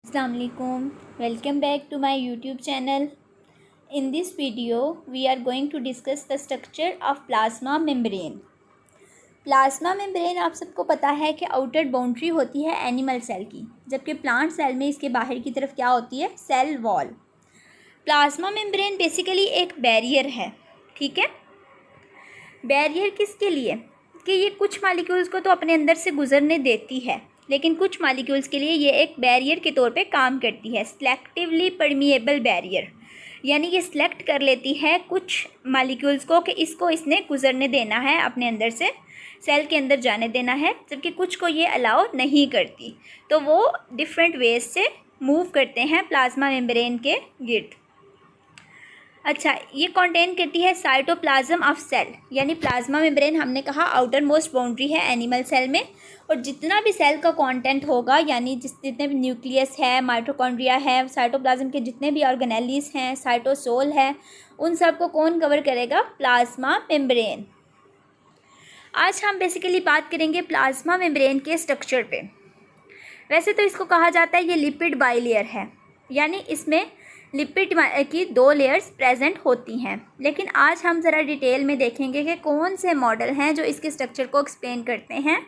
Assalamu alaikum. Welcome back to my YouTube channel. In this video, we are going to discuss the structure of plasma membrane. Plasma membrane आप सबको पता है कि outer boundary होती है animal cell की, जबकि प्लांट सेल में इसके बाहर की तरफ क्या होती है, cell wall. Plasma membrane basically एक बैरियर है, ठीक है। बैरियर किसके लिए कि ये कुछ मालिक्यूल्स को तो अपने अंदर से गुजरने देती है, लेकिन कुछ मालिक्यूल्स के लिए ये एक बैरियर के तौर पे काम करती है। सिलेक्टिवली परमिएबल बैरियर, यानी ये सिलेक्ट कर लेती है कुछ मालिक्यूल्स को कि इसको इसने गुजरने देना है, अपने अंदर से सेल के अंदर जाने देना है, जबकि कुछ को ये अलाउ नहीं करती। तो वो डिफरेंट वेज से मूव करते हैं प्लाज्मा मेम्ब्रेन के गिर्द। अच्छा, ये कंटेन करती है साइटोप्लाज्म ऑफ सेल, यानी प्लाज्मा मेम्ब्रेन हमने कहा आउटर मोस्ट बाउंड्री है एनिमल सेल में, और जितना भी सेल का कंटेंट होगा, यानी जितने भी न्यूक्लियस है, माइटोकॉन्ड्रिया है, साइटोप्लाज्म के जितने भी ऑर्गेनेलीज हैं, साइटोसोल है, उन सब को कौन कवर करेगा, प्लाज्मा मेम्ब्रेन। आज हम बेसिकली बात करेंगे प्लाज्मा मेम्ब्रेन के स्ट्रक्चर पे। वैसे तो इसको कहा जाता है ये लिपिड बाइलेयर है, यानी इसमें लिपिड की 2 लेयर्स प्रेजेंट होती हैं, लेकिन आज हम ज़रा डिटेल में देखेंगे कि कौन से मॉडल हैं जो इसके स्ट्रक्चर को एक्सप्लेन करते हैं,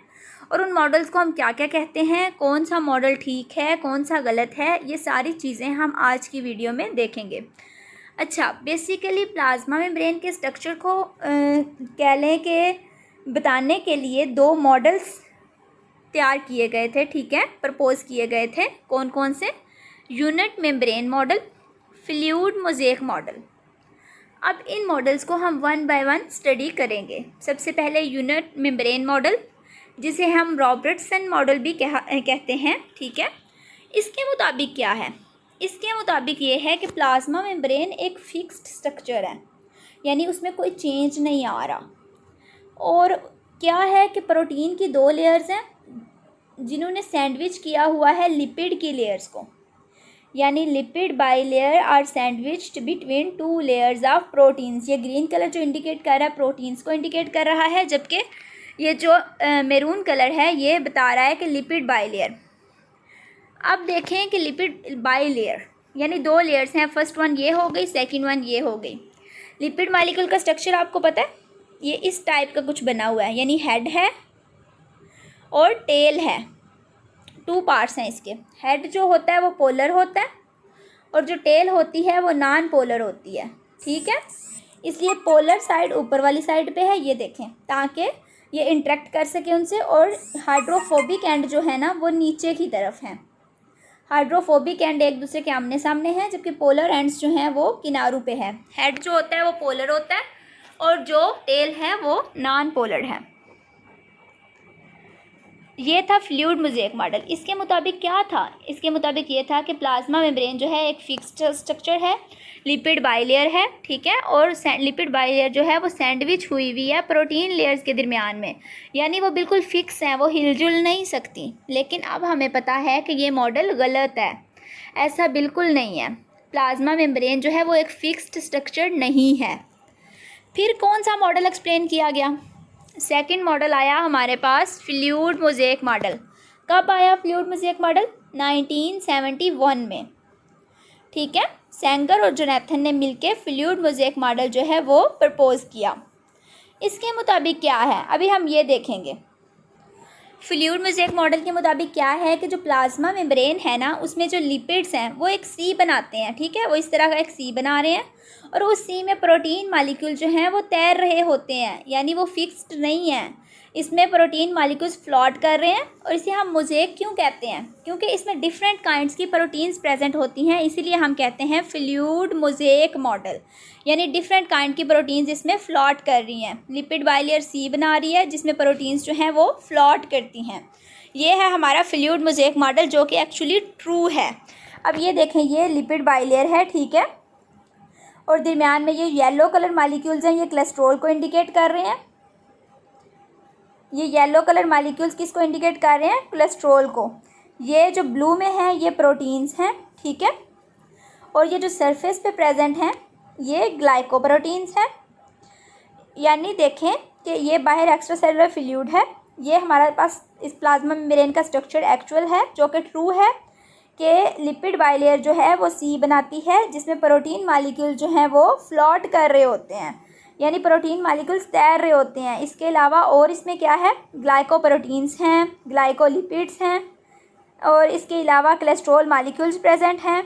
और उन मॉडल्स को हम क्या क्या कहते हैं, कौन सा मॉडल ठीक है, कौन सा गलत है, ये सारी चीज़ें हम आज की वीडियो में देखेंगे। अच्छा, बेसिकली प्लाज्मा मेम्ब्रेन के स्ट्रक्चर को कह लें कि बताने के लिए 2 मॉडल्स तैयार किए गए थे, ठीक है, प्रपोज किए गए थे। कौन कौन से? Unit membrane model, fluid mosaic model. अब इन मॉडल्स को हम 1 बाय 1 स्टडी करेंगे। सबसे पहले यूनिट मेम्ब्रेन मॉडल, जिसे हम रॉबर्टसन मॉडल भी कहते हैं, ठीक है। इसके मुताबिक क्या है? इसके मुताबिक ये है कि प्लाज्मा मेम्ब्रेन एक फिक्स्ड स्ट्रक्चर है, यानी उसमें कोई चेंज नहीं आ रहा। और क्या है कि प्रोटीन की 2 लेयर्स हैं जिन्होंने सैंडविच किया हुआ है लिपिड की लेयर्स को, यानी lipid bilayer are sandwiched between 2 layers of proteins. ये ग्रीन कलर जो इंडिकेट कर रहा है प्रोटीन्स को इंडिकेट कर रहा है, जबकि ये जो मैरून कलर है ये बता रहा है कि लिपिड बाइलेयर। अब देखें कि लिपिड बाइलेयर यानी 2 लेयर्स हैं, फर्स्ट वन ये हो गई, सेकंड वन ये हो गई। लिपिड मॉलिक्यूल का स्ट्रक्चर आपको पता है, ये इस टाइप का कुछ बना हुआ है, यानी हेड है और टेल है। 2 पार्ट्स हैं इसके। हेड जो होता है वो पोलर होता है, और जो टेल होती है वो नॉन पोलर होती है, ठीक है। इसलिए पोलर साइड ऊपर वाली साइड पे है, ये देखें, ताकि ये इंटरेक्ट कर सके उनसे, और हाइड्रोफोबिक एंड जो है ना वो नीचे की तरफ है। हाइड्रोफोबिक एंड एक दूसरे के आमने सामने हैं, जबकि पोलर एंड्स जो हैं वो किनारों पे है। हेड जो होता है वो पोलर होता है, और जो टेल है वो नॉन पोलर है। ये था फ्लूइड मोज़ेक मॉडल। इसके मुताबिक क्या था? इसके मुताबिक ये था कि प्लाज्मा मेम्ब्रेन जो है एक फिक्स्ड स्ट्रक्चर है, लिपिड बाइलेयर है, ठीक है, और लिपिड बाइलेयर जो है वो सैंडविच हुई हुई है प्रोटीन लेयर्स के दरमियान में, यानी वो बिल्कुल फिक्स है, वो हिलजुल नहीं सकती। लेकिन अब हमें पता है कि ये मॉडल गलत है, ऐसा बिल्कुल नहीं है। प्लाज्मा मेम्ब्रेन जो है वो एक फिक्स्ड स्ट्रक्चर नहीं है। फिर कौन सा मॉडल एक्सप्लेन किया गया? सेकंड मॉडल आया हमारे पास, फ्लूइड मोज़ेक मॉडल। कब आया फ्लूइड मोज़ेक मॉडल? 1971 में, ठीक है। सेंगर और जोनाथन ने मिलकर फ्लूइड मोज़ेक मॉडल जो है वो प्रपोज किया। इसके मुताबिक क्या है, अभी हम ये देखेंगे। फ्लूइड मोज़ेक मॉडल के मुताबिक क्या है कि जो प्लाज्मा मेम्ब्रेन है ना, उसमें जो लिपिड्स हैं वो एक सी बनाते हैं, ठीक है, वो इस तरह का एक सी बना रहे हैं, और उस सी में प्रोटीन मॉलिक्यूल जो हैं वो तैर रहे होते हैं, यानी वो फिक्स्ड नहीं है। इसमें प्रोटीन मॉलिक्यूल्स फ्लोट कर रहे हैं, और इसे हम मोज़ेक क्यों कहते हैं? क्योंकि इसमें डिफरेंट काइंड्स की प्रोटीन्स प्रेजेंट होती हैं, इसीलिए हम कहते हैं फ्लूइड मोज़ेक मॉडल, यानी डिफरेंट काइंड की प्रोटीन्स इसमें फ्लोट कर रही हैं। लिपिड बाइलेयर सी बना रही है जिसमें प्रोटीन्स जो हैं वो फ्लोट करती हैं। ये है हमारा फ्लूइड मोज़ेक मॉडल, जो कि एक्चुअली ट्रू है। अब ये देखें, ये लिपिड बाइलेयर है, ठीक है, और दरमियान में ये येलो कलर मॉलिक्यूल्स हैं, ये कोलेस्ट्रॉल को इंडिकेट कर रहे हैं। ये येलो कलर मॉलिक्यूल्स किसको इंडिकेट कर रहे हैं? कोलेस्ट्रॉल को। ये जो ब्लू में है ये प्रोटीन्स हैं, ठीक है, और ये जो सरफेस पे प्रेजेंट हैं ये ग्लाइकोप्रोटीन्स हैं। यानी देखें कि ये बाहर एक्स्ट्रा सेलुलर फ्लूइड है, ये हमारे पास इस प्लाज्मा मेम्ब्रेन का स्ट्रक्चर एक्चुअल है, जो कि ट्रू है कि लिपिड बाइलेयर जो है वो सी बनाती है, जिसमें प्रोटीन मालिक्यूल जो हैं वो फ्लोट कर रहे होते हैं, यानी प्रोटीन मालिक्यूल्स तैर रहे होते हैं। इसके अलावा और इसमें क्या है, ग्लाइकोप्रोटीन्स हैं, ग्लाइकोलिपिड्स हैं, और इसके अलावा कोलेस्ट्रॉल मालिक्यूल्स प्रेजेंट हैं।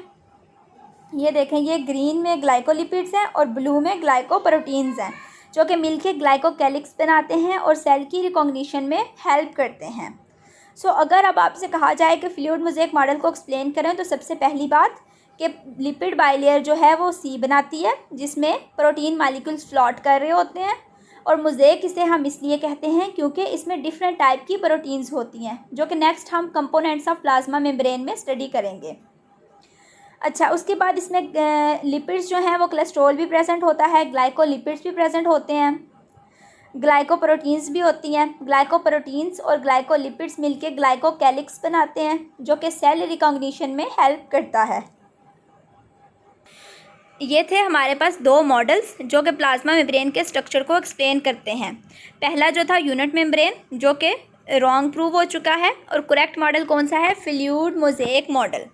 ये देखें, ये ग्रीन में ग्लाइकोलिपिड्स हैं और ब्लू में ग्लाइकोप्रोटीन्स हैं, जो कि मिलके ग्लाइकोकैलिक्स बनाते हैं और सेल की रिकॉग्निशन में हेल्प करते हैं। सो अगर अब आपसे कहा जाए कि फ्लूइड मोज़ेक मॉडल को एक्सप्लेन करें, तो सबसे पहली बात कि लिपिड बाइलेयर जो है वो सी बनाती है, जिसमें प्रोटीन मालिक्यूल्स फ्लोट कर रहे होते हैं, और मोज़ेक इसे हम इसलिए कहते हैं क्योंकि इसमें डिफरेंट टाइप की प्रोटीन्स होती हैं, जो कि नेक्स्ट हम कंपोनेंट्स ऑफ प्लाज्मा मेम्ब्रेन में स्टडी करेंगे। अच्छा, उसके बाद इसमें लिपिड्स जो हैं वो कोलेस्ट्रॉल भी प्रेजेंट होता है, ग्लाइकोलिपिड्स भी प्रेजेंट होते हैं, ग्लाइकोप्रोटीन्स भी होती हैं। ग्लाइकोप्रोटीन्स और ग्लाइकोलिपिड्स मिलके ग्लाइकोकैलिक्स बनाते हैं, जो कि सेल रिकॉग्निशन में हेल्प करता है। ये थे हमारे पास दो मॉडल्स जो कि प्लाज्मा मेम्ब्रेन के स्ट्रक्चर को एक्सप्लेन करते हैं। पहला जो था यूनिट मेम्ब्रेन, जो कि रॉन्ग प्रूव हो चुका है, और करेक्ट मॉडल कौन सा है, फ्लूइड मोज़ेक मॉडल।